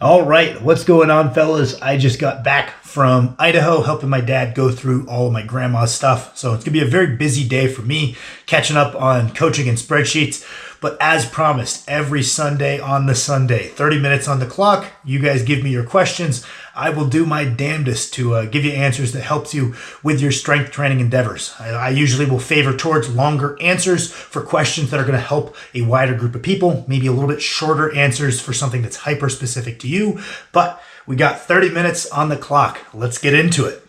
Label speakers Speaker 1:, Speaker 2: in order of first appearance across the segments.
Speaker 1: All right, what's going on, fellas? I just got back from Idaho helping my dad go through all of my grandma's stuff. So it's going to be a very busy day for me, catching up on coaching and spreadsheets. But as promised, every Sunday on the Sunday, 30 minutes on the clock, you guys give me your questions. I will do my damnedest to give you answers that helps you with your strength training endeavors. I usually will favor towards longer answers for questions that are going to help a wider group of people, maybe a little bit shorter answers for something that's hyper specific to you. But we got 30 minutes on the clock. Let's get into it.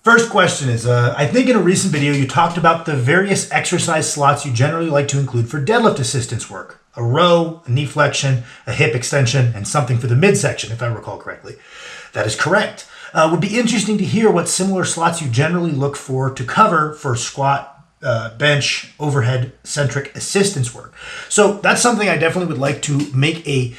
Speaker 1: First question is, I think in a recent video you talked about the various exercise slots you generally like to include for deadlift assistance work. A row, a knee flexion, a hip extension, and something for the midsection, if I recall correctly. That is correct. Would be interesting to hear what similar slots you generally look for to cover for squat, bench, overhead centric assistance work. So that's something I definitely would like to make a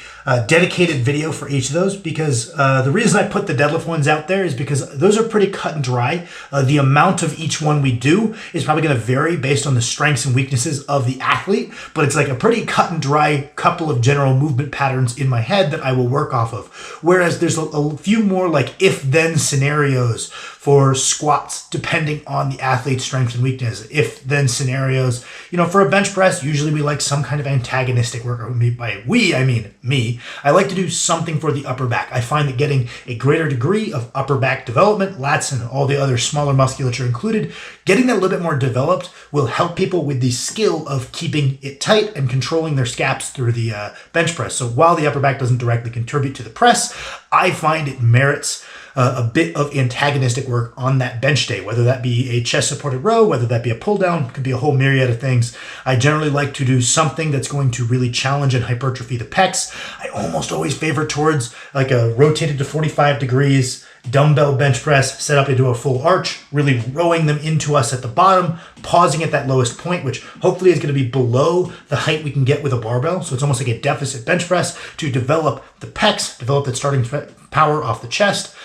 Speaker 1: dedicated video for each of those, because the reason I put the deadlift ones out there is because those are pretty cut and dry. The amount of each one we do is probably going to vary based on the strengths and weaknesses of the athlete, but it's like a pretty cut and dry couple of general movement patterns in my head that I will work off of. Whereas there's a few more like if-then scenarios for squats, depending on the athlete's strength and weakness. If-then scenarios, for a bench press, usually we like some kind of antagonistic work. By we, I mean me. I like to do something for the upper back. I find that getting a greater degree of upper back development, lats and all the other smaller musculature included, getting that a little bit more developed will help people with the skill of keeping it tight and controlling their scaps through the bench press. So while the upper back doesn't directly contribute to the press, I find it merits a bit of antagonistic work on that bench day, whether that be a chest supported row, whether that be a pull down, could be a whole myriad of things. I generally like to do something that's going to really challenge and hypertrophy the pecs. I almost always favor towards like a rotated to 45 degrees dumbbell bench press set up into a full arch, really rowing them into us at the bottom, pausing at that lowest point, which hopefully is going to be below the height we can get with a barbell. So it's almost like a deficit bench press to develop the pecs, develop that starting power off the chest.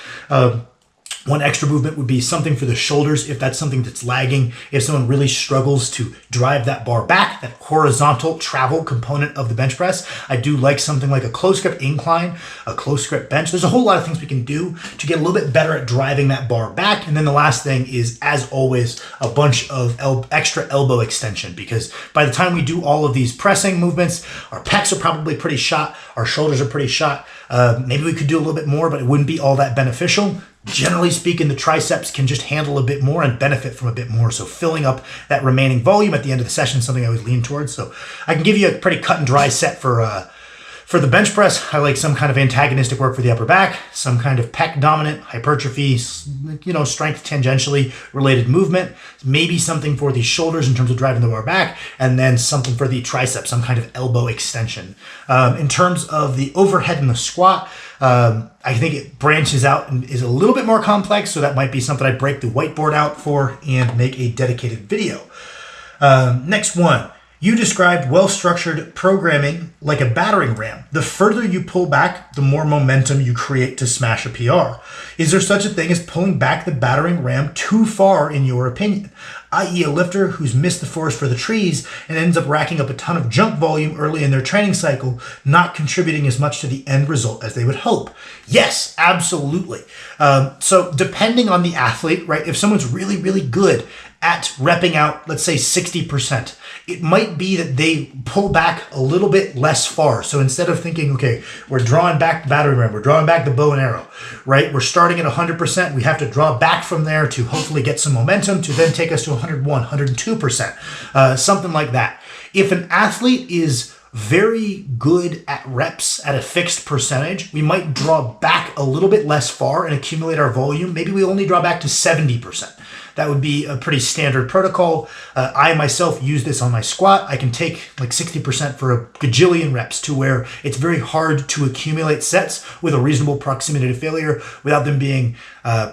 Speaker 1: One extra movement would be something for the shoulders if that's something that's lagging. If someone really struggles to drive that bar back, that horizontal travel component of the bench press, I do like something like a close grip incline, a close grip bench. There's a whole lot of things we can do to get a little bit better at driving that bar back. And then the last thing is, as always, a bunch of extra elbow extension, because by the time we do all of these pressing movements, our pecs are probably pretty shot, our shoulders are pretty shot. Maybe we could do a little bit more, but it wouldn't be all that beneficial. Generally speaking, the triceps can just handle a bit more and benefit from a bit more. So filling up that remaining volume at the end of the session is something I always lean towards. So I can give you a pretty cut and dry set for the bench press. I like some kind of antagonistic work for the upper back, some kind of pec dominant hypertrophy, strength tangentially related movement, maybe something for the shoulders in terms of driving the bar back, and then something for the triceps, some kind of elbow extension. In terms of the overhead and the squat, I think it branches out and is a little bit more complex, so that might be something I break the whiteboard out for and make a dedicated video. Next one. You described well-structured programming like a battering ram. The further you pull back, the more momentum you create to smash a PR. Is there such a thing as pulling back the battering ram too far in your opinion? I.e. a lifter who's missed the forest for the trees and ends up racking up a ton of jump volume early in their training cycle, not contributing as much to the end result as they would hope. Yes, absolutely. So depending on the athlete, right? If someone's really, really good at repping out, let's say 60%, it might be that they pull back a little bit less far. So instead of thinking, okay, we're drawing back the battering ram, we're drawing back the bow and arrow, right? We're starting at 100%. We have to draw back from there to hopefully get some momentum to then take us to 101, 102%, something like that. If an athlete is very good at reps at a fixed percentage, we might draw back a little bit less far and accumulate our volume. Maybe we only draw back to 70%. That would be a pretty standard protocol. I myself use this on my squat. I can take like 60% for a gajillion reps to where it's very hard to accumulate sets with a reasonable proximity to failure without them being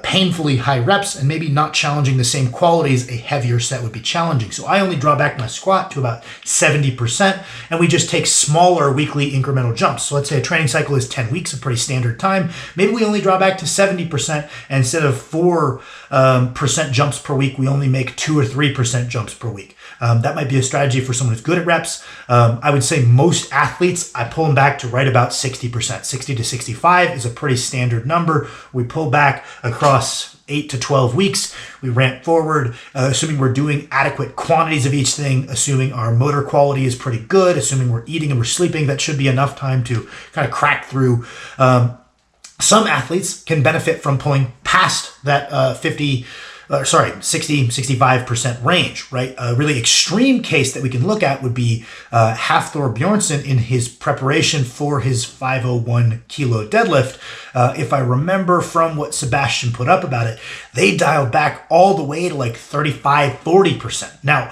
Speaker 1: painfully high reps and maybe not challenging the same qualities a heavier set would be challenging. So I only draw back my squat to about 70%, and we just just take smaller weekly incremental jumps. So let's say a training cycle is 10 weeks, a pretty standard time. Maybe we only draw back to 70%, and instead of 4% jumps per week, we only make 2 or 3% jumps per week. That might be a strategy for someone who's good at reps. I would say most athletes, I pull them back to right about 60%. 60 to 65 is a pretty standard number. We pull back across 8 to 12 weeks. We ramp forward, assuming we're doing adequate quantities of each thing, assuming our motor quality is pretty good, assuming we're eating and we're sleeping. That should be enough time to kind of crack through. Some athletes can benefit from pulling past that 60, 65% range, right? A really extreme case that we can look at would be Hafthor Bjornsson in his preparation for his 501 kilo deadlift. If I remember from what Sebastian put up about it, they dialed back all the way to like 35, 40%. Now,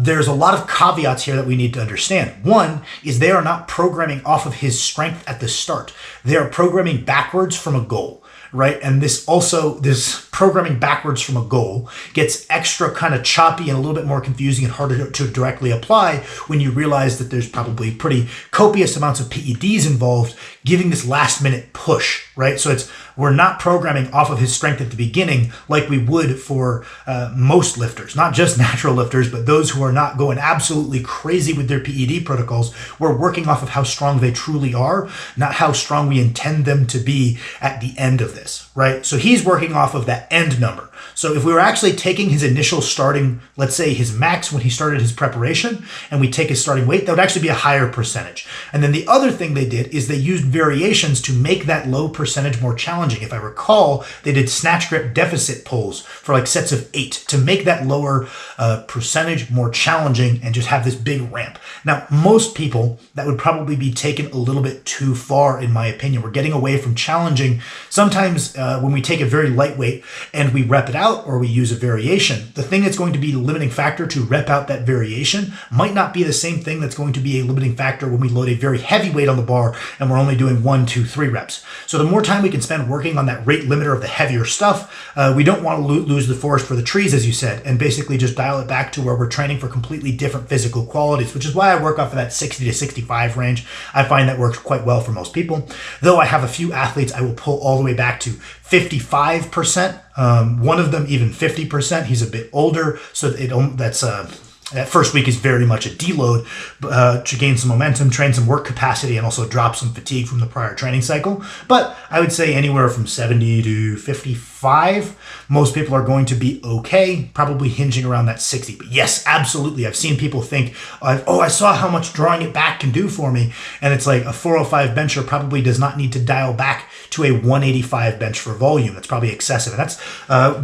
Speaker 1: there's a lot of caveats here that we need to understand. One is they are not programming off of his strength at the start. They are programming backwards from a goal. Right. And this programming backwards from a goal gets extra kind of choppy and a little bit more confusing and harder to directly apply when you realize that there's probably pretty copious amounts of PEDs involved giving this last minute push. Right. So we're not programming off of his strength at the beginning like we would for most lifters, not just natural lifters, but those who are not going absolutely crazy with their PED protocols. We're working off of how strong they truly are, not how strong we intend them to be at the end of this, right? So he's working off of that end number. So if we were actually taking his initial starting, let's say his max when he started his preparation, and we take his starting weight, that would actually be a higher percentage. And then the other thing they did is they used variations to make that low percentage more challenging. If I recall, they did snatch grip deficit pulls for like sets of 8 to make that lower percentage more challenging and just have this big ramp. Now, most people, that would probably be taken a little bit too far, in my opinion. We're getting away from challenging. Sometimes when we take a very lightweight and we rep it out or we use a variation, the thing that's going to be the limiting factor to rep out that variation might not be the same thing that's going to be a limiting factor when we load a very heavy weight on the bar and we're only doing 1, 2, 3 reps. So the more time we can spend working on that rate limiter of the heavier stuff, we don't want to lose the forest for the trees, as you said, and basically just dial it back to where we're training for completely different physical qualities, which is why I work off of that 60 to 65 range. I find that works quite well for most people. Though I have a few athletes I will pull all the way back to 55%. One of them even 50%. He's a bit older, so that first week is very much a deload to gain some momentum, train some work capacity, and also drop some fatigue from the prior training cycle. But I would say anywhere from 70 to 55, most people are going to be okay, probably hinging around that 60. But yes, absolutely. I've seen people think, I saw how much drawing it back can do for me. And it's like a 405 bencher probably does not need to dial back to a 185 bench for volume. That's probably excessive. And that's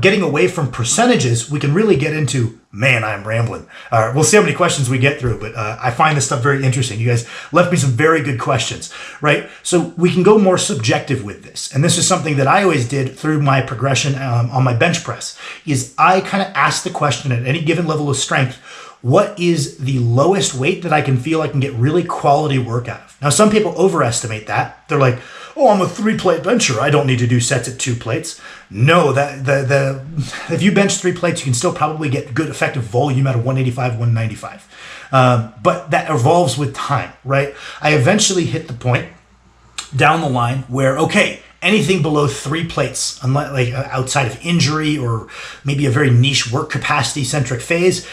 Speaker 1: getting away from percentages. We can really get into, man, I'm rambling. We'll see how many questions we get through, but I find this stuff very interesting. You guys left me some very good questions, right? So we can go more subjective with this. And this is something that I always did through my progression on my bench press, is I kind of ask the question at any given level of strength, what is the lowest weight that I can feel I can get really quality work out of? Now, some people overestimate that. They're like, oh, I'm a 3-plate bencher. I don't need to do sets at 2 plates. No, if you bench 3 plates, you can still probably get good effective volume out of 185, 195. But that evolves with time, right? I eventually hit the point down the line where, okay, anything below 3 plates, unless like outside of injury or maybe a very niche work capacity centric phase,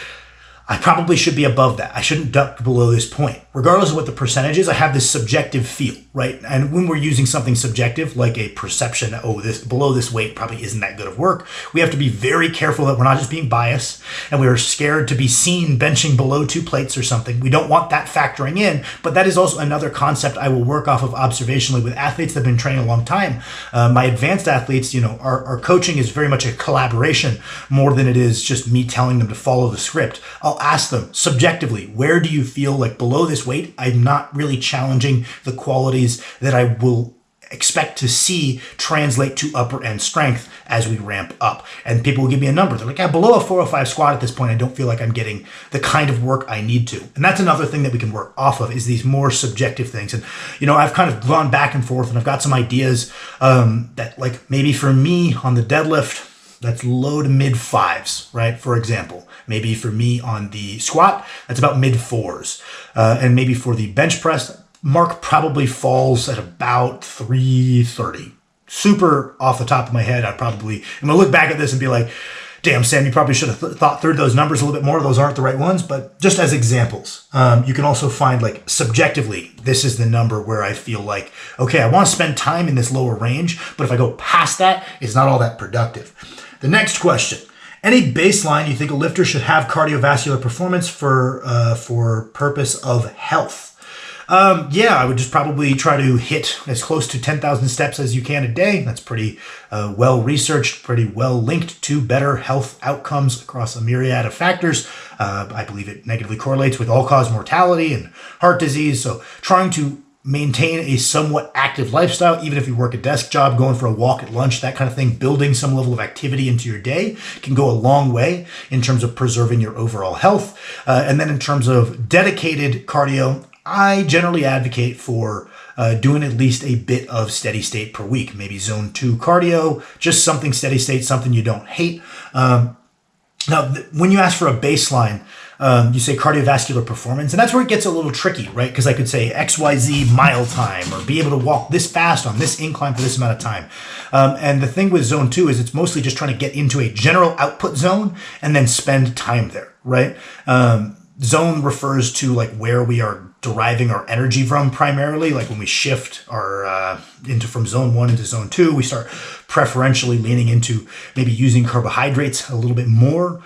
Speaker 1: I probably should be above that. I shouldn't duck below this point. Regardless of what the percentage is, I have this subjective feel, right? And when we're using something subjective, like a perception, this below this weight probably isn't that good of work, we have to be very careful that we're not just being biased and we're scared to be seen benching below 2 plates or something. We don't want that factoring in, but that is also another concept I will work off of observationally with athletes that have been training a long time. My advanced athletes, our coaching is very much a collaboration more than it is just me telling them to follow the script. I'll ask them subjectively, where do you feel like below this weight, I'm not really challenging the qualities that I will expect to see translate to upper end strength as we ramp up. And people will give me a number. They're like, below a 405 squat at this point, I don't feel like I'm getting the kind of work I need to. And that's another thing that we can work off of, is these more subjective things. And, I've kind of gone back and forth and I've got some ideas that, like, maybe for me on the deadlift, That's low to mid 5s, right? For example, maybe for me on the squat, that's about mid 4s. And maybe for the bench press, mark probably falls at about 330. Super off the top of my head, I'm going to look back at this and be like, damn, Sam, you probably should have thought through those numbers a little bit more. Those aren't the right ones, but just as examples. You can also find, like, subjectively, this is the number where I feel like, okay, I want to spend time in this lower range, but if I go past that, it's not all that productive. The next question. Any baseline you think a lifter should have cardiovascular performance for purpose of health? I would just probably try to hit as close to 10,000 steps as you can a day. That's pretty well researched, pretty well linked to better health outcomes across a myriad of factors. I believe it negatively correlates with all-cause mortality and heart disease. So trying to maintain a somewhat active lifestyle, even if you work a desk job, going for a walk at lunch, that kind of thing, building some level of activity into your day can go a long way in terms of preserving your overall health. And then in terms of dedicated cardio, I generally advocate for doing at least a bit of steady state per week, maybe zone 2 cardio, just something steady state, something you don't hate. Now, when you ask for a baseline, you say cardiovascular performance, and that's where it gets a little tricky, right? Because I could say XYZ mile time or be able to walk this fast on this incline for this amount of time. And the thing with zone 2 is it's mostly just trying to get into a general output zone and then spend time there, right? Zone refers to like where we are deriving our energy from primarily. Like when we shift our from zone 1 into zone 2, we start preferentially leaning into maybe using carbohydrates a little bit more.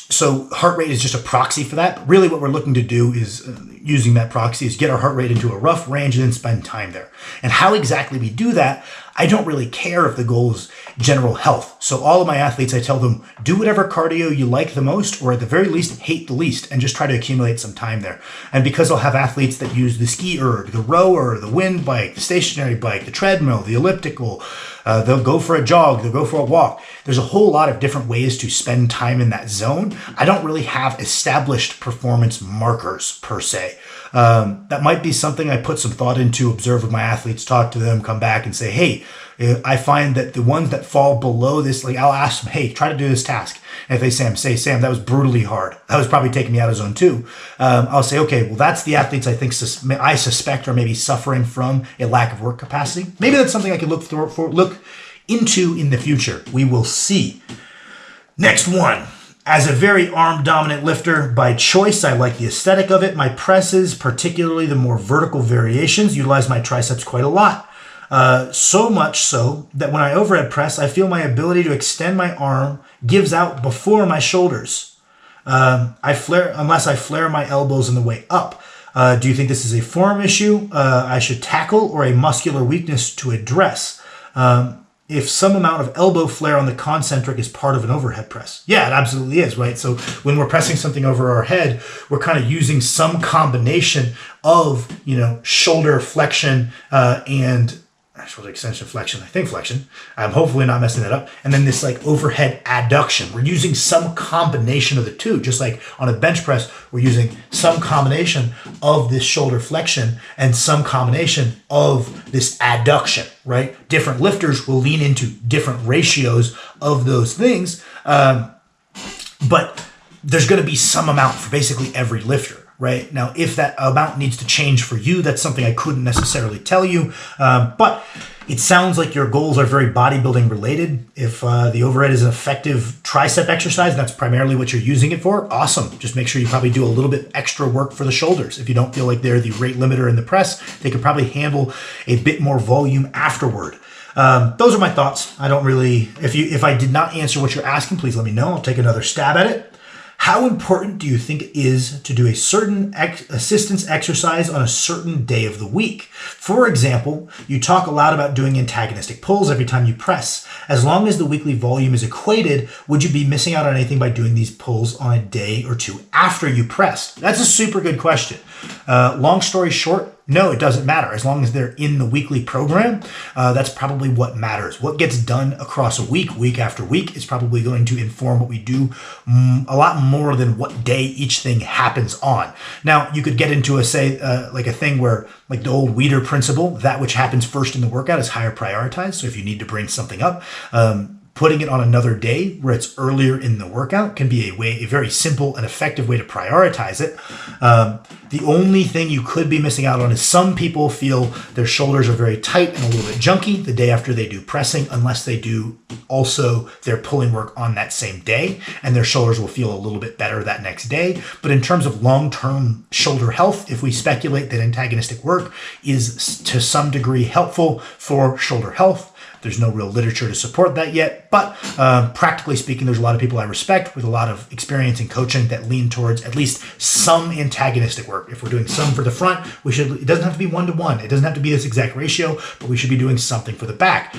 Speaker 1: So heart rate is just a proxy for that. But really what we're looking to do is using that proxy is get our heart rate into a rough range and then spend time there. And how exactly we do that, I don't really care if the goal is general health. So all of my athletes, I tell them, do whatever cardio you like the most, or at the very least, hate the least, and just try to accumulate some time there. And because I'll have athletes that use the ski erg, the rower, the wind bike, the stationary bike, the treadmill, the elliptical, they'll go for a jog, they'll go for a walk. There's a whole lot of different ways to spend time in that zone. I don't really have established performance markers per se. That might be something I put some thought into, observe with my athletes, talk to them, come back and say, hey, I find that the ones that fall below this, like I'll ask them, hey, try to do this task. And if they say, Sam, that was brutally hard. That was probably taking me out of zone 2. I'll say, okay, well, that's the athletes I suspect are maybe suffering from a lack of work capacity. Maybe that's something I could look into in the future. We will see. Next one. As a very arm-dominant lifter by choice, I like the aesthetic of it. My presses, particularly the more vertical variations, utilize my triceps quite a lot. So much so that when I overhead press, I feel my ability to extend my arm gives out before my shoulders. Unless I flare my elbows on the way up. Do you think this is a form issue I should tackle or a muscular weakness to address? If some amount of elbow flare on the concentric is part of an overhead press. Yeah, it absolutely is, right? So when we're pressing something over our head, we're kind of using some combination of, shoulder flexion and shoulder extension flexion, I think flexion. I'm hopefully not messing that up. And then this like overhead adduction. We're using some combination of the two. Just like on a bench press, we're using some combination of this shoulder flexion and some combination of this adduction, right? Different lifters will lean into different ratios of those things. But there's going to be some amount for basically every lifter. Right now, if that amount needs to change for you, that's something I couldn't necessarily tell you. But it sounds like your goals are very bodybuilding related. If the overhead is an effective tricep exercise, and that's primarily what you're using it for, awesome. Just make sure you probably do a little bit extra work for the shoulders. If you don't feel like they're the rate limiter in the press, they could probably handle a bit more volume afterward. Those are my thoughts. I don't really, if I did not answer what you're asking, please let me know. I'll take another stab at it. How important do you think it is to do a certain assistance exercise on a certain day of the week? For example, you talk a lot about doing antagonistic pulls every time you press. As long as the weekly volume is equated, would you be missing out on anything by doing these pulls on a day or two after you pressed? That's a super good question. Long story short, no, it doesn't matter. As long as they're in the weekly program, that's probably what matters. What gets done across a week after week, is probably going to inform what we do a lot more than what day each thing happens on. Now, you could get into a thing where, like the old Weider principle, that which happens first in the workout is higher prioritized. So if you need to bring something up, putting it on another day where it's earlier in the workout can be a very simple and effective way to prioritize it. The only thing you could be missing out on is some people feel their shoulders are very tight and a little bit junky the day after they do pressing, unless they do also their pulling work on that same day, and their shoulders will feel a little bit better that next day. But in terms of long-term shoulder health, if we speculate that antagonistic work is to some degree helpful for shoulder health, there's no real literature to support that yet, but practically speaking, there's a lot of people I respect with a lot of experience in coaching that lean towards at least some antagonistic work. If we're doing some for the front, it doesn't have to be 1-to-1. It doesn't have to be this exact ratio, but we should be doing something for the back.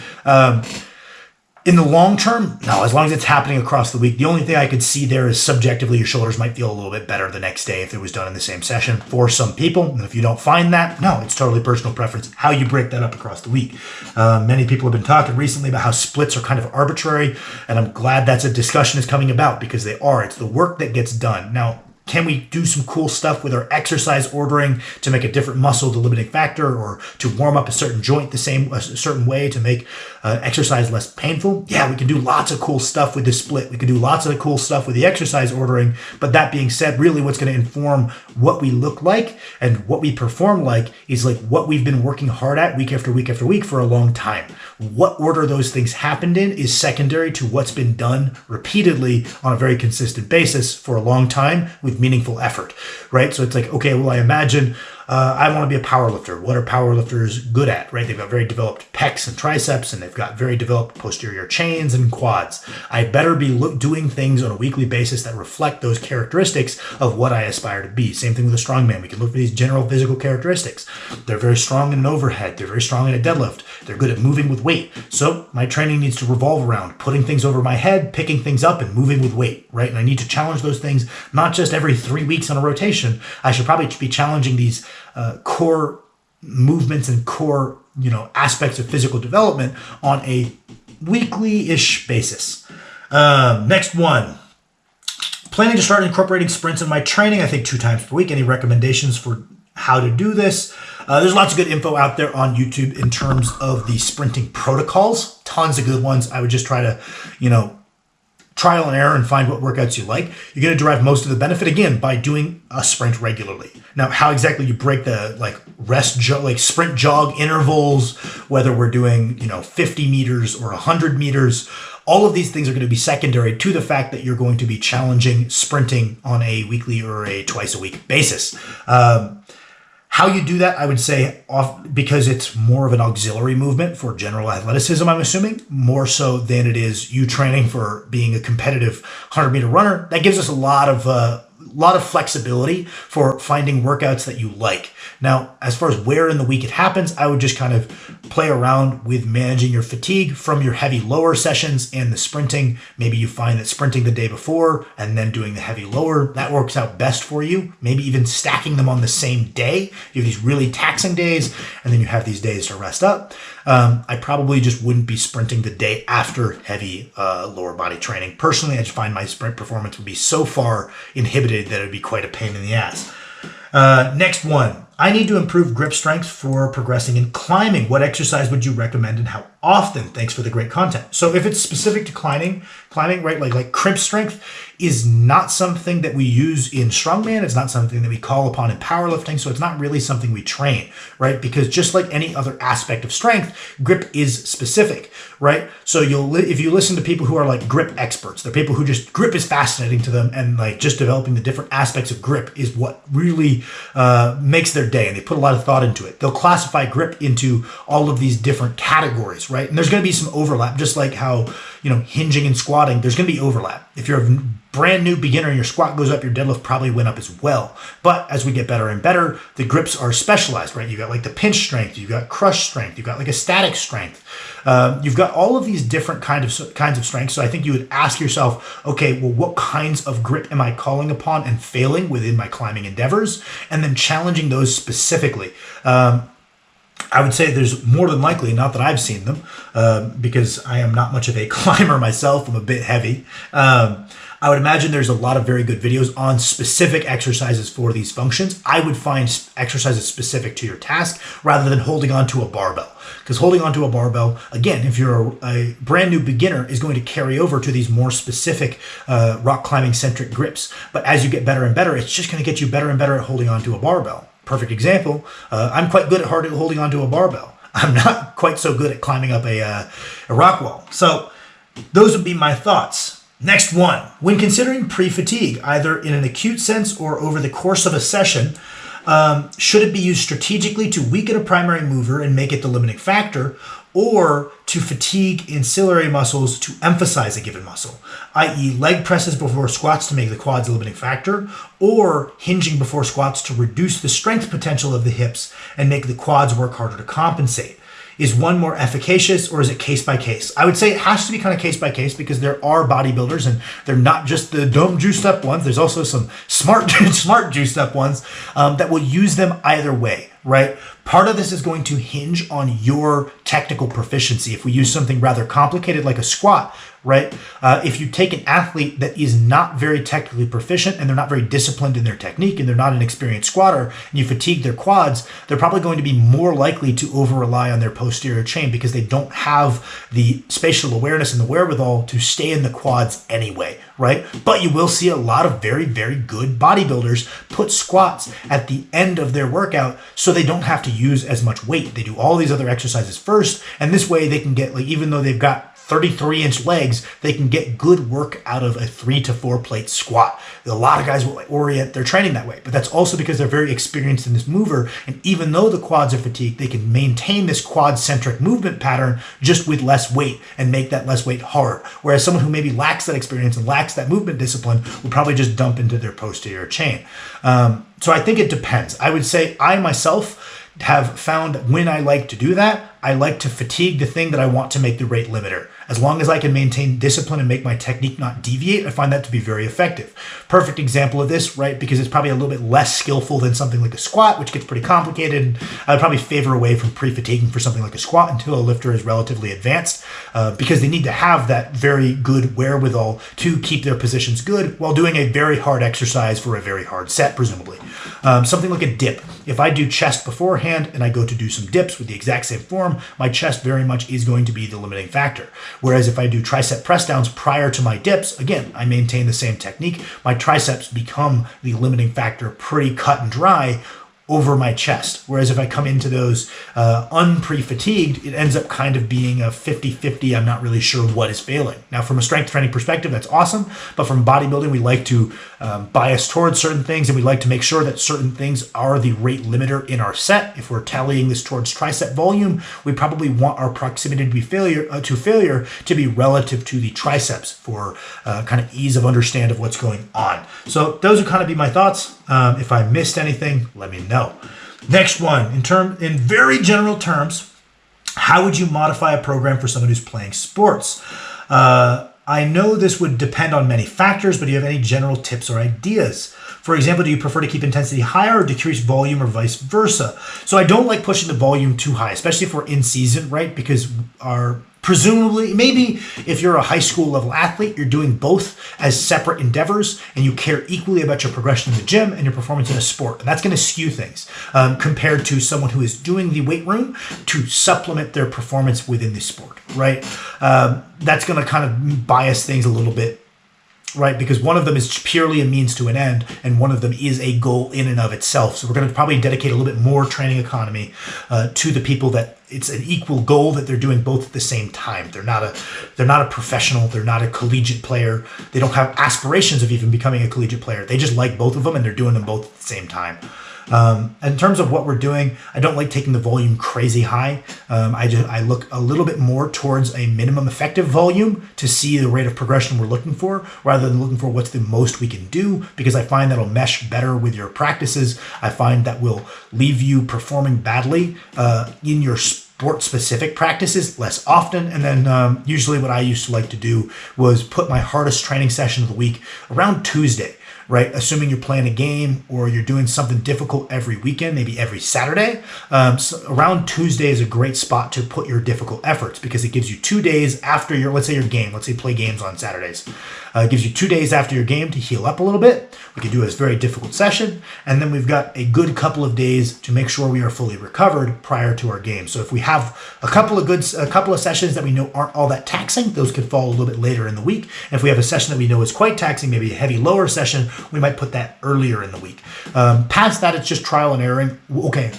Speaker 1: In the long term, no, as long as it's happening across the week, the only thing I could see there is subjectively your shoulders might feel a little bit better the next day if it was done in the same session for some people. And if you don't find that, no, it's totally personal preference, how you break that up across the week. Many people have been talking recently about how splits are kind of arbitrary, and I'm glad that's a discussion is coming about because they are. It's the work that gets done. Now, can we do some cool stuff with our exercise ordering to make a different muscle the limiting factor, or to warm up a certain joint a certain way to make exercise less painful? Yeah, we can do lots of cool stuff with the split. We can do lots of cool stuff with the exercise ordering. But that being said, really what's going to inform what we look like and what we perform like is like what we've been working hard at week after week after week for a long time. What order those things happened in is secondary to what's been done repeatedly on a very consistent basis for a long time with meaningful effort, right? So it's like, okay, well, I imagine I want to be a power lifter. What are power lifters good at, right? They've got very developed pecs and triceps, and they've got very developed posterior chains and quads. I better be doing things on a weekly basis that reflect those characteristics of what I aspire to be. Same thing with a strongman. We can look for these general physical characteristics. They're very strong in an overhead. They're very strong in a deadlift. They're good at moving with weight. So my training needs to revolve around putting things over my head, picking things up, and moving with weight, right? And I need to challenge those things, not just every 3 weeks on a rotation. I should probably be challenging these core movements and core, aspects of physical development on a weekly-ish basis. Next one. Planning to start incorporating sprints in my training, I think 2 times per week. Any recommendations for how to do this? There's lots of good info out there on YouTube in terms of the sprinting protocols. Tons of good ones. I would just try to, trial and error and find what workouts you like. You're going to derive most of the benefit, again, by doing a sprint regularly. Now, how exactly you break the sprint jog intervals, whether we're doing, 50 meters or 100 meters, all of these things are going to be secondary to the fact that you're going to be challenging sprinting on a weekly or a twice a week basis. How you do that, I would say, because it's more of an auxiliary movement for general athleticism, I'm assuming, more so than it is you training for being a competitive 100-meter runner. That gives us a lot of flexibility for finding workouts that you like. Now, as far as where in the week it happens, I would just kind of play around with managing your fatigue from your heavy lower sessions and the sprinting. Maybe you find that sprinting the day before and then doing the heavy lower, that works out best for you. Maybe even stacking them on the same day. You have these really taxing days, and then you have these days to rest up. I probably just wouldn't be sprinting the day after heavy lower body training. Personally, I just find my sprint performance would be so far inhibited that it would be quite a pain in the ass. Next one. I need to improve grip strength for progressing in climbing. What exercise would you recommend and how often? Thanks for the great content. So if it's specific to climbing, right, like crimp strength is not something that we use in strongman. It's not something that we call upon in powerlifting. So it's not really something we train, right? Because just like any other aspect of strength, grip is specific, right? So if you listen to people who are like grip experts, they're people who just grip is fascinating to them, and like just developing the different aspects of grip is what really makes their day, and they put a lot of thought into it. They'll classify grip into all of these different categories, right? And there's going to be some overlap, just like how, hinging and squatting, there's going to be overlap. If you're a brand new beginner and your squat goes up, your deadlift probably went up as well. But as we get better and better, the grips are specialized, right? You got like the pinch strength, you got crush strength, you got like a static strength. You've got all of these different kinds of strengths. So I think you would ask yourself, okay, well, what kinds of grip am I calling upon and failing within my climbing endeavors? And then challenging those specifically. I would say there's more than likely, not that I've seen them, because I am not much of a climber myself. I'm a bit heavy. I would imagine there's a lot of very good videos on specific exercises for these functions. I would find exercises specific to your task rather than holding onto a barbell. Because holding onto a barbell, again, if you're a brand new beginner, is going to carry over to these more specific rock climbing centric grips. But as you get better and better, it's just going to get you better and better at holding onto a barbell. Perfect example, I'm quite good at holding onto a barbell. I'm not quite so good at climbing up a rock wall. So those would be my thoughts. Next one, when considering pre-fatigue, either in an acute sense or over the course of a session, should it be used strategically to weaken a primary mover and make it the limiting factor, or to fatigue ancillary muscles to emphasize a given muscle, i.e. leg presses before squats to make the quads a limiting factor, or hinging before squats to reduce the strength potential of the hips and make the quads work harder to compensate? Is one more efficacious, or is it case by case? I would say it has to be kind of case by case, because there are bodybuilders and they're not just the dumb juiced up ones. There's also some smart juiced up ones that will use them either way, right? Part of this is going to hinge on your technical proficiency. If we use something rather complicated like a squat, right? If you take an athlete that is not very technically proficient and they're not very disciplined in their technique and they're not an experienced squatter, and you fatigue their quads, they're probably going to be more likely to over-rely on their posterior chain because they don't have the spatial awareness and the wherewithal to stay in the quads anyway, right? But you will see a lot of very, very good bodybuilders put squats at the end of their workout so they don't have to use as much weight. They do all these other exercises first, and this way they can get, like, even though they've got 33-inch legs, they can get good work out of a 3 to 4 plate squat. A lot of guys will orient their training that way, but that's also because they're very experienced in this mover. And even though the quads are fatigued, they can maintain this quad-centric movement pattern just with less weight and make that less weight hard. Whereas someone who maybe lacks that experience and lacks that movement discipline will probably just dump into their posterior chain. So I think it depends. I would say I myself have found when I like to do that, I like to fatigue the thing that I want to make the rate limiter. As long as I can maintain discipline and make my technique not deviate, I find that to be very effective. Perfect example of this, right? Because it's probably a little bit less skillful than something like a squat, which gets pretty complicated. And I would probably favor away from pre-fatiguing for something like a squat until a lifter is relatively advanced, because they need to have that very good wherewithal to keep their positions good while doing a very hard exercise for a very hard set, presumably. Something like a dip. If I do chest beforehand and I go to do some dips with the exact same form, my chest very much is going to be the limiting factor. Whereas if I do tricep press downs prior to my dips, again, I maintain the same technique. My triceps become the limiting factor pretty cut and dry over my chest. Whereas if I come into those unpre-fatigued, it ends up kind of being a 50-50. I'm not really sure what is failing. Now, from a strength training perspective, that's awesome. But from bodybuilding, we like to bias towards certain things, and we like to make sure that certain things are the rate limiter in our set. If we're tallying this towards tricep volume, we probably want our proximity to failure to be relative to the triceps for kind of ease of understand of what's going on. So those would kind of be my thoughts. If I missed anything, let me know. Next one, in very general terms, how would you modify a program for someone who's playing sports? I know this would depend on many factors, but do you have any general tips or ideas? For example, do you prefer to keep intensity higher or decrease volume or vice versa? So I don't like pushing the volume too high, especially if we're in season, right? Because presumably, maybe if you're a high school level athlete, you're doing both as separate endeavors and you care equally about your progression in the gym and your performance in a sport. And that's going to skew things compared to someone who is doing the weight room to supplement their performance within the sport, right? That's going to kind of bias things a little bit, right? Because one of them is purely a means to an end, and one of them is a goal in and of itself. So we're going to probably dedicate a little bit more training economy to the people that it's an equal goal, that they're doing both at the same time. They're not a professional. They're not a collegiate player. They don't have aspirations of even becoming a collegiate player. They just like both of them, and they're doing them both at the same time. In terms of what we're doing, I don't like taking the volume crazy high. I look a little bit more towards a minimum effective volume to see the rate of progression we're looking for, rather than looking for what's the most we can do, because I find that'll mesh better with your practices. I find that will leave you performing badly in your sport-specific practices less often. And then usually what I used to like to do was put my hardest training session of the week around Tuesday, right? Assuming you're playing a game or you're doing something difficult every weekend, maybe every Saturday, so around Tuesday is a great spot to put your difficult efforts because it gives you 2 days after your, let's say your game, let's say you play games on Saturdays. It gives you 2 days after your game to heal up a little bit. We can do a very difficult session, and then we've got a good couple of days to make sure we are fully recovered prior to our game. So if we have a couple of sessions that we know aren't all that taxing, those could fall a little bit later in the week. And if we have a session that we know is quite taxing, maybe a heavy lower session, we might put that earlier in the week. Past that, it's just trial and error. Okay,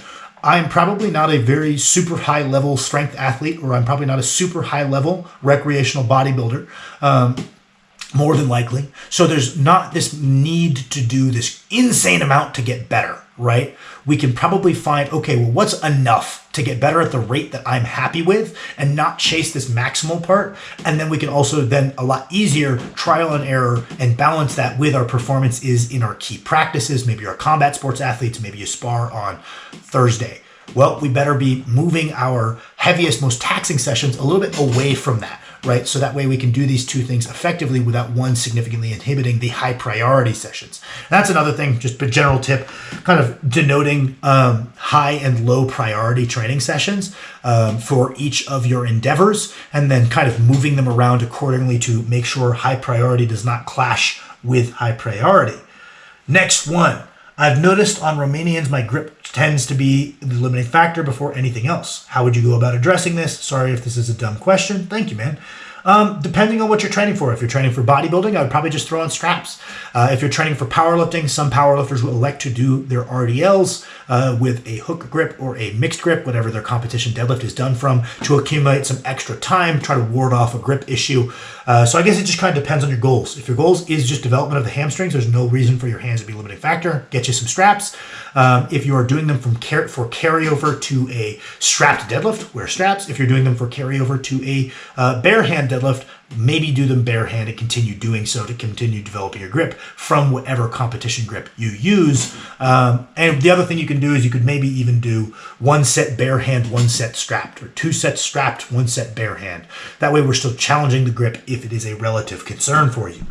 Speaker 1: I'm probably not a very super high level strength athlete, or I'm probably not a super high level recreational bodybuilder. More than likely. So there's not this need to do this insane amount to get better, right? We can probably find, okay, well, what's enough to get better at the rate that I'm happy with and not chase this maximal part? And then we can also then a lot easier trial and error and balance that with our performances in our key practices. Maybe you're a combat sports athletes, maybe you spar on Thursday. Well, we better be moving our heaviest, most taxing sessions a little bit away from that, right? So that way we can do these two things effectively without one significantly inhibiting the high priority sessions. That's another thing, just a general tip, kind of denoting high and low priority training sessions for each of your endeavors, and then kind of moving them around accordingly to make sure high priority does not clash with high priority. Next one. I've noticed on Romanians, my grip tends to be the limiting factor before anything else. How would you go about addressing this? Sorry if this is a dumb question. Thank you, man. Depending on what you're training for. If you're training for bodybuilding, I would probably just throw on straps. If you're training for powerlifting, some powerlifters will elect to do their RDLs with a hook grip or a mixed grip, whatever their competition deadlift is done from, to accumulate some extra time, try to ward off a grip issue. So I guess it just kind of depends on your goals. If your goals is just development of the hamstrings, there's no reason for your hands to be a limiting factor. Get you some straps. If you are doing them for carryover to a strapped deadlift, wear straps. If you're doing them for carryover to a bare hand deadlift, maybe do them bare hand and continue doing so to continue developing your grip from whatever competition grip you use. And the other thing you can do is you could maybe even do 1 set bare hand, 1 set strapped, or 2 sets strapped, 1 set bare hand. That way we're still challenging the grip if it is a relative concern for you.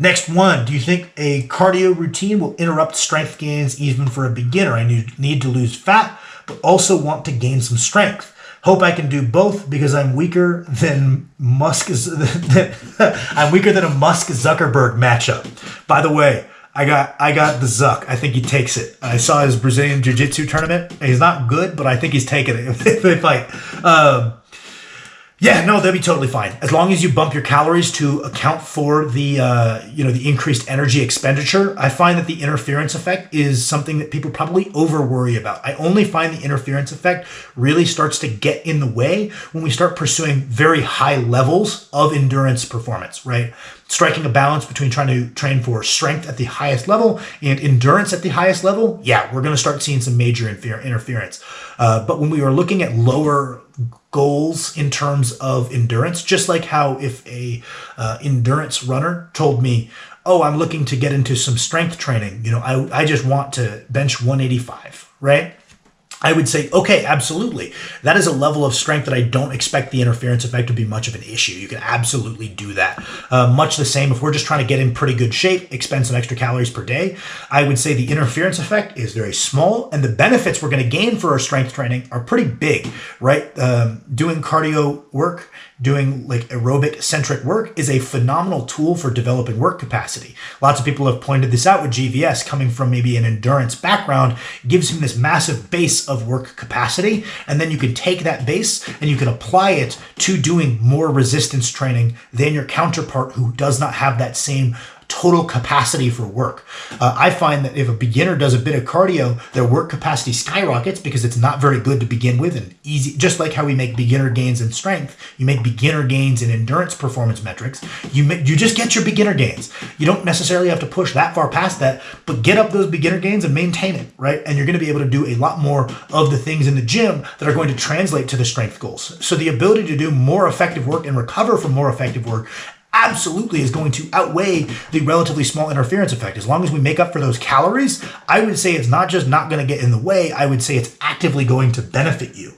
Speaker 1: Next one, do you think a cardio routine will interrupt strength gains even for a beginner? I need to lose fat, but also want to gain some strength. Hope I can do both because I'm weaker than Musk I'm weaker than a Musk Zuckerberg matchup. By the way, I got the Zuck. I think he takes it. I saw his Brazilian Jiu-Jitsu tournament. He's not good, but I think he's taking it if they fight. Yeah, no, they'll be totally fine. As long as you bump your calories to account for the the increased energy expenditure. I find that the interference effect is something that people probably over worry about. I only find the interference effect really starts to get in the way when we start pursuing very high levels of endurance performance, right? Striking a balance between trying to train for strength at the highest level and endurance at the highest level. Yeah, we're going to start seeing some major interference. But when we are looking at lower goals in terms of endurance, just like how if a endurance runner told me, oh, I'm looking to get into some strength training, I just want to bench 185, right? I would say, okay, absolutely. That is a level of strength that I don't expect the interference effect to be much of an issue. You can absolutely do that. Much the same if we're just trying to get in pretty good shape, expend some extra calories per day. I would say the interference effect is very small, and the benefits we're going to gain for our strength training are pretty big, right? Doing cardio work, doing like aerobic centric work is a phenomenal tool for developing work capacity. Lots of people have pointed this out with GVS coming from maybe an endurance background, gives him this massive base of work capacity. And then you can take that base and you can apply it to doing more resistance training than your counterpart who does not have that same total capacity for work. I find that if a beginner does a bit of cardio, their work capacity skyrockets because it's not very good to begin with and easy. Just like how we make beginner gains in strength, you make beginner gains in endurance performance metrics. You just get your beginner gains. You don't necessarily have to push that far past that, but get up those beginner gains and maintain it, right? And you're going to be able to do a lot more of the things in the gym that are going to translate to the strength goals. So the ability to do more effective work and recover from more effective work absolutely is going to outweigh the relatively small interference effect. As long as we make up for those calories, I would say it's not just not going to get in the way, I would say it's actively going to benefit you.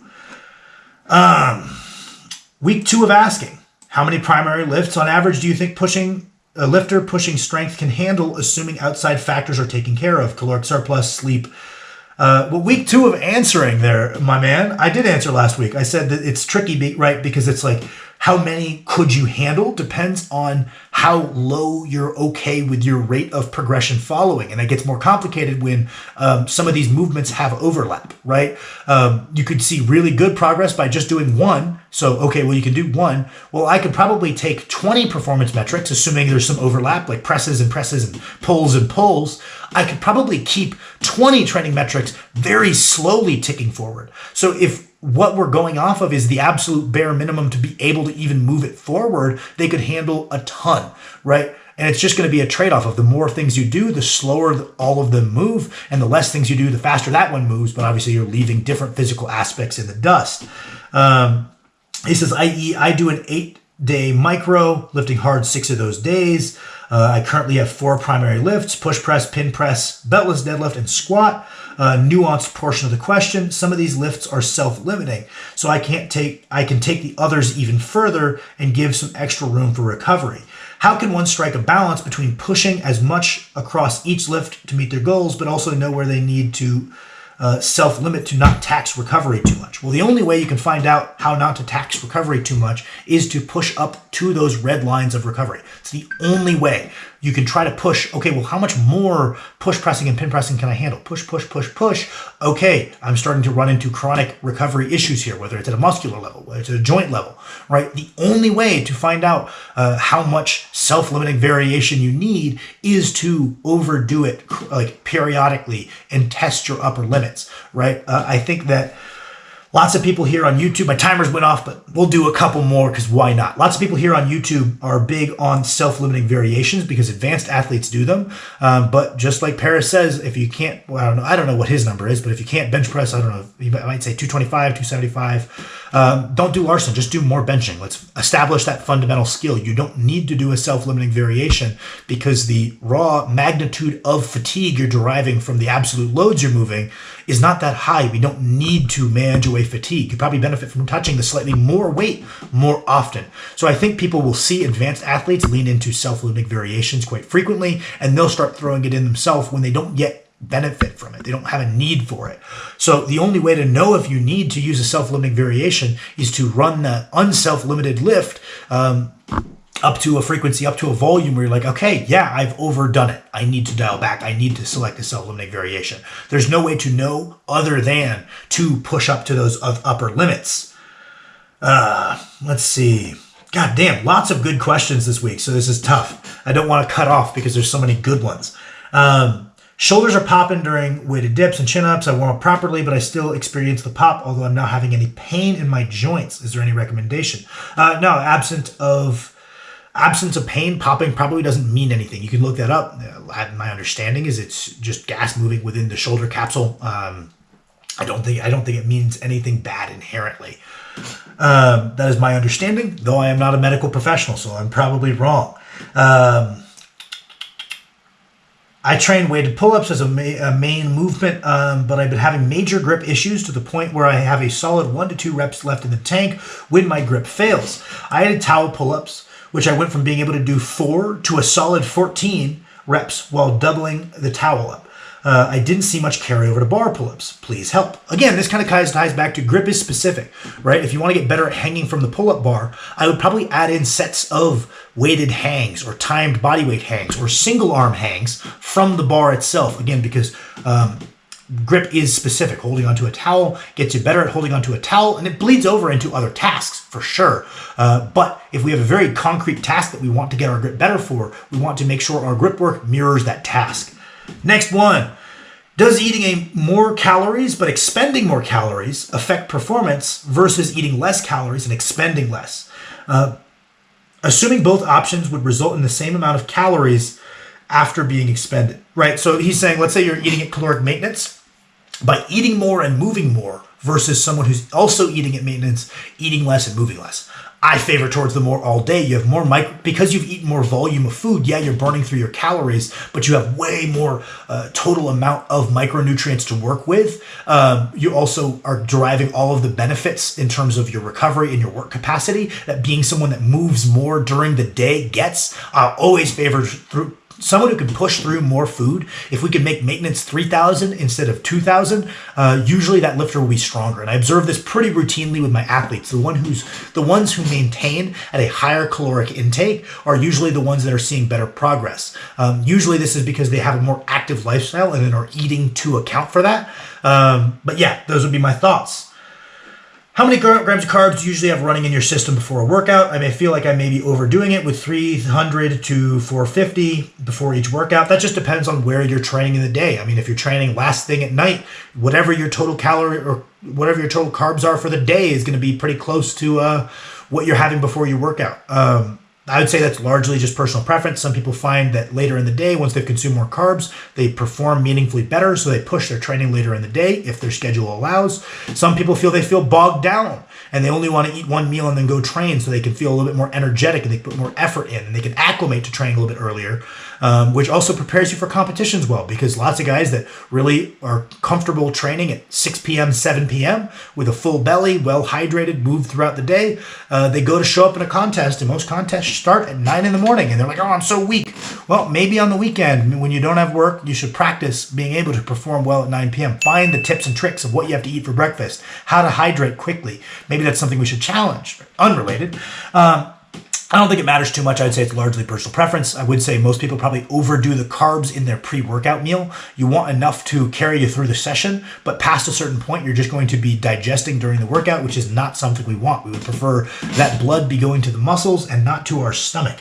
Speaker 1: Week 2 of asking, how many primary lifts on average do you think pushing a lifter pushing strength can handle, assuming outside factors are taken care of, caloric surplus, sleep. Well, week 2 of answering there, my man, I did answer last week. I said that it's tricky, right? Because it's like, how many could you handle depends on how low you're okay with your rate of progression following. And it gets more complicated when some of these movements have overlap, right? You could see really good progress by just doing one. So, okay, well, you can do one. Well, I could probably take 20 performance metrics, assuming there's some overlap, like presses and pulls. I could probably keep 20 training metrics very slowly ticking forward. So if what we're going off of is the absolute bare minimum to be able to even move it forward, they could handle a ton, right? And it's just going to be a trade-off of the more things you do, the slower all of them move, and the less things you do, the faster that one moves. But obviously you're leaving different physical aspects in the dust. He says, i.e. I do an 8-day micro, lifting hard 6 of those days. I currently have 4 primary lifts: push press, pin press, beltless deadlift, and squat. Nuanced portion of the question: some of these lifts are self-limiting, so I can take the others even further and give some extra room for recovery. How can one strike a balance between pushing as much across each lift to meet their goals, but also know where they need to self-limit to not tax recovery too much? Well, the only way you can find out how not to tax recovery too much is to push up to those red lines of recovery. It's the only way. You can try to push, okay, well, how much more push pressing and pin pressing can I handle? Push, push, push, push. Okay, I'm starting to run into chronic recovery issues here, whether it's at a muscular level, whether it's at a joint level, right? The only way to find out how much self-limiting variation you need is to overdo it like periodically and test your upper limits, right? I think that lots of people here on YouTube, my timers went off, but we'll do a couple more because why not? Lots of people here on YouTube are big on self-limiting variations because advanced athletes do them. But just like Paris says, if you can't, well, I don't know what his number is, but if you can't bench press, I don't know, you might say 225, 275. Don't do Larson, just do more benching. Let's establish that fundamental skill. You don't need to do a self-limiting variation because the raw magnitude of fatigue you're deriving from the absolute loads you're moving is not that high. We don't need to manage away fatigue. You probably benefit from touching the slightly more weight more often. So I think people will see advanced athletes lean into self-limiting variations quite frequently, and they'll start throwing it in themselves when they don't yet benefit from it. They don't have a need for it. So the only way to know if you need to use a self-limiting variation is to run the unself-limited lift up to a frequency, up to a volume where you're like, okay, yeah, I've overdone it. I need to dial back. I need to select a self-limiting variation. There's no way to know other than to push up to those upper limits. Let's see. God damn, lots of good questions this week. So this is tough. I don't want to cut off because there's so many good ones. Shoulders are popping during weighted dips and chin-ups. I warm up properly, but I still experience the pop, although I'm not having any pain in my joints. Is there any recommendation? No, absence of pain, popping probably doesn't mean anything. You can look that up. My understanding is it's just gas moving within the shoulder capsule. I don't think it means anything bad inherently. That is my understanding, though I am not a medical professional, so I'm probably wrong. I train weighted pull-ups as a main movement, but I've been having major grip issues to the point where I have a solid 1 to 2 reps left in the tank when my grip fails. I added towel pull-ups, which I went from being able to do 4 to a solid 14 reps while doubling the towel up. I didn't see much carryover to bar pull-ups. Please help. Again, this kind of ties back to grip is specific, right? If you want to get better at hanging from the pull-up bar, I would probably add in sets of weighted hangs or timed bodyweight hangs or single arm hangs from the bar itself. Again, because grip is specific. Holding onto a towel gets you better at holding onto a towel, and it bleeds over into other tasks for sure. But if we have a very concrete task that we want to get our grip better for, we want to make sure our grip work mirrors that task. Next one. Does eating more calories but expending more calories affect performance versus eating less calories and expending less? Assuming both options would result in the same amount of calories after being expended, right? So he's saying, let's say you're eating at caloric maintenance by eating more and moving more versus someone who's also eating at maintenance, eating less and moving less. I favor towards the more all day. You have more because you've eaten more volume of food. Yeah, you're burning through your calories, but you have way more total amount of micronutrients to work with. You also are deriving all of the benefits in terms of your recovery and your work capacity that being someone that moves more during the day gets. I always favor through someone who can push through more food. If we could make maintenance 3,000 instead of 2,000, usually that lifter will be stronger. And I observe this pretty routinely with my athletes. The ones who maintain at a higher caloric intake are usually the ones that are seeing better progress. Usually this is because they have a more active lifestyle and then are eating to account for that. But yeah, those would be my thoughts. How many grams of carbs do you usually have running in your system before a workout? I may feel like I may be overdoing it with 300 to 450 before each workout. That just depends on where you're training in the day. I mean, if you're training last thing at night, whatever your total calorie or whatever your total carbs are for the day is going to be pretty close to what you're having before your workout. I would say that's largely just personal preference. Some people find that later in the day, once they've consumed more carbs, they perform meaningfully better, so they push their training later in the day if their schedule allows. Some people feel bogged down and they only want to eat one meal and then go train so they can feel a little bit more energetic and they put more effort in and they can acclimate to training a little bit earlier, which also prepares you for competitions well, because lots of guys that really are comfortable training at 6 p.m., 7 p.m. with a full belly, well hydrated, move throughout the day, they go to show up in a contest, and most contests start at 9 in the morning and they're like, oh, I'm so weak. Well, maybe on the weekend when you don't have work, you should practice being able to perform well at 9 p.m. Find the tips and tricks of what you have to eat for breakfast, how to hydrate quickly. Maybe that's something we should challenge. Unrelated. I don't think it matters too much. I'd say it's largely personal preference. I would say most people probably overdo the carbs in their pre-workout meal. You want enough to carry you through the session, but past a certain point, you're just going to be digesting during the workout, which is not something we want. We would prefer that blood be going to the muscles and not to our stomach.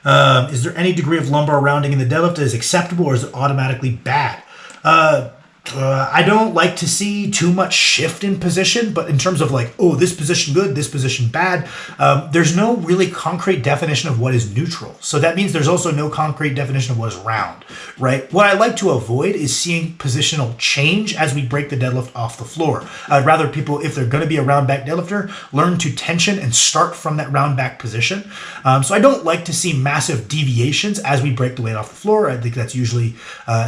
Speaker 1: Is there any degree of lumbar rounding in the deadlift that is acceptable, or is it automatically bad? I don't like to see too much shift in position, but in terms of like, oh, this position good, this position bad, there's no really concrete definition of what is neutral. So that means there's also no concrete definition of what is round, right? What I like to avoid is seeing positional change as we break the deadlift off the floor. I'd rather people, if they're going to be a round back deadlifter, learn to tension and start from that round back position. So I don't like to see massive deviations as we break the weight off the floor. I think that's usually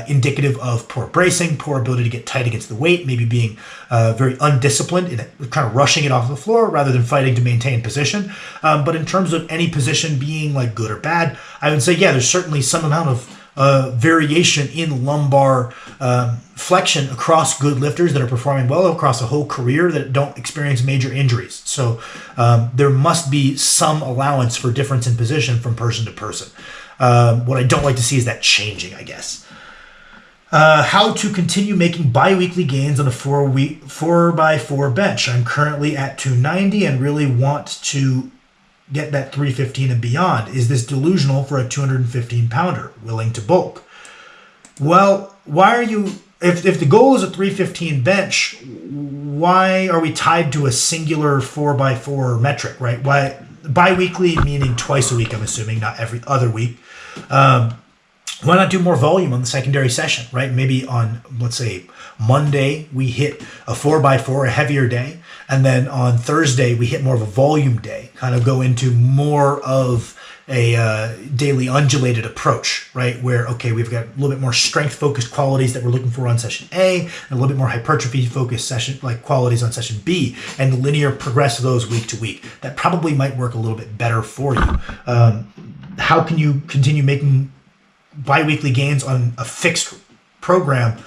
Speaker 1: indicative of poor bracing, poor ability to get tight against the weight, maybe being very undisciplined and kind of rushing it off the floor rather than fighting to maintain position. But in terms of any position being like good or bad, I would say, yeah, there's certainly some amount of variation in lumbar flexion across good lifters that are performing well across a whole career that don't experience major injuries. So there must be some allowance for difference in position from person to person. What I don't like to see is that changing, I guess. How to continue making bi-weekly gains on a 4x4 bench. I'm currently at 290 and really want to get that 315 and beyond. Is this delusional for a 215 pounder willing to bulk? Well, why are you, if the goal is a 315 bench, why are we tied to a singular 4x4 metric, right? Why bi-weekly meaning twice a week, I'm assuming, not every other week. Why not do more volume on the secondary session, right? Maybe on, let's say, Monday, we hit a 4x4, a heavier day. And then on Thursday, we hit more of a volume day, kind of go into more of a daily undulated approach, right? Where, okay, we've got a little bit more strength-focused qualities that we're looking for on session A, and a little bit more hypertrophy-focused session, like qualities on session B, and linear progress those week to week. That probably might work a little bit better for you. How can you continue making bi-weekly gains on a fixed program?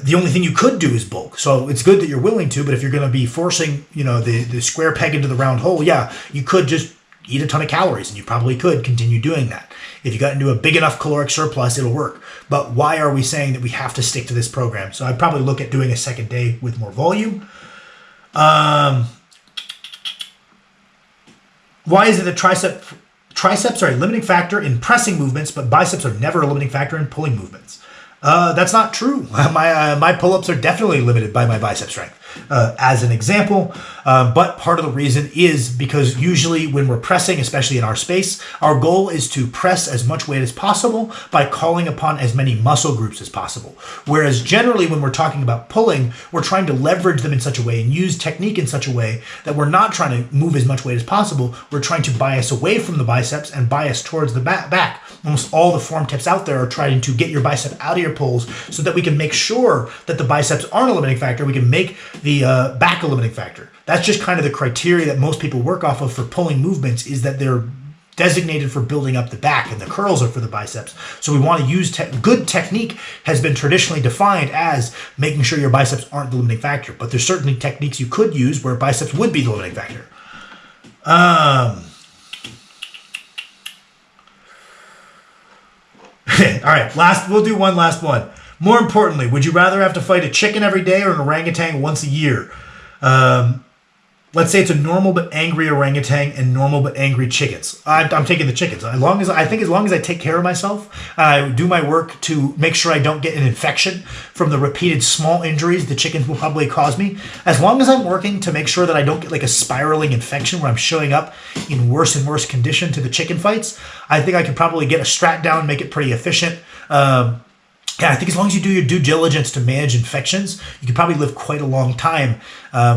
Speaker 1: The only thing you could do is bulk. So it's good that you're willing to, but if you're going to be forcing, the square peg into the round hole, yeah, you could just eat a ton of calories, and you probably could continue doing that. If you got into a big enough caloric surplus, it'll work. But why are we saying that we have to stick to this program? So I'd probably look at doing a second day with more volume. Why is it that triceps are a limiting factor in pressing movements, but biceps are never a limiting factor in pulling movements? That's not true. My pull-ups are definitely limited by my bicep strength. as an example. But part of the reason is because usually when we're pressing, especially in our space, our goal is to press as much weight as possible by calling upon as many muscle groups as possible. Whereas generally when we're talking about pulling, we're trying to leverage them in such a way and use technique in such a way that we're not trying to move as much weight as possible. We're trying to bias away from the biceps and bias towards the back. Almost all the form tips out there are trying to get your bicep out of your pulls so that we can make sure that the biceps aren't a limiting factor. We can make the back a limiting factor. That's just kind of the criteria that most people work off of for pulling movements, is that they're designated for building up the back, and the curls are for the biceps. So we want to use good technique has been traditionally defined as making sure your biceps aren't the limiting factor. But there's certainly techniques you could use where biceps would be the limiting factor. All right, we'll do one last one. More importantly, would you rather have to fight a chicken every day or an orangutan once a year? Let's say it's a normal but angry orangutan and normal but angry chickens. I'm taking the chickens. As long as I take care of myself, I do my work to make sure I don't get an infection from the repeated small injuries the chickens will probably cause me. As long as I'm working to make sure that I don't get like a spiraling infection where I'm showing up in worse and worse condition to the chicken fights, I think I could probably get a strat down, make it pretty efficient. Yeah, I think as long as you do your due diligence to manage infections, you can probably live quite a long time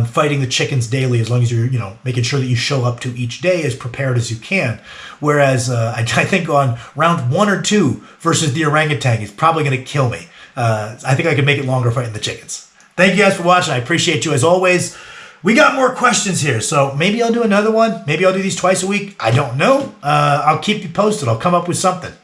Speaker 1: fighting the chickens daily, as long as you're, making sure that you show up to each day as prepared as you can. Whereas I think on round 1 or 2 versus the orangutan, he's probably going to kill me. I think I can make it longer fighting the chickens. Thank you guys for watching. I appreciate you as always. We got more questions here, so maybe I'll do another one. Maybe I'll do these twice a week. I don't know. I'll keep you posted. I'll come up with something.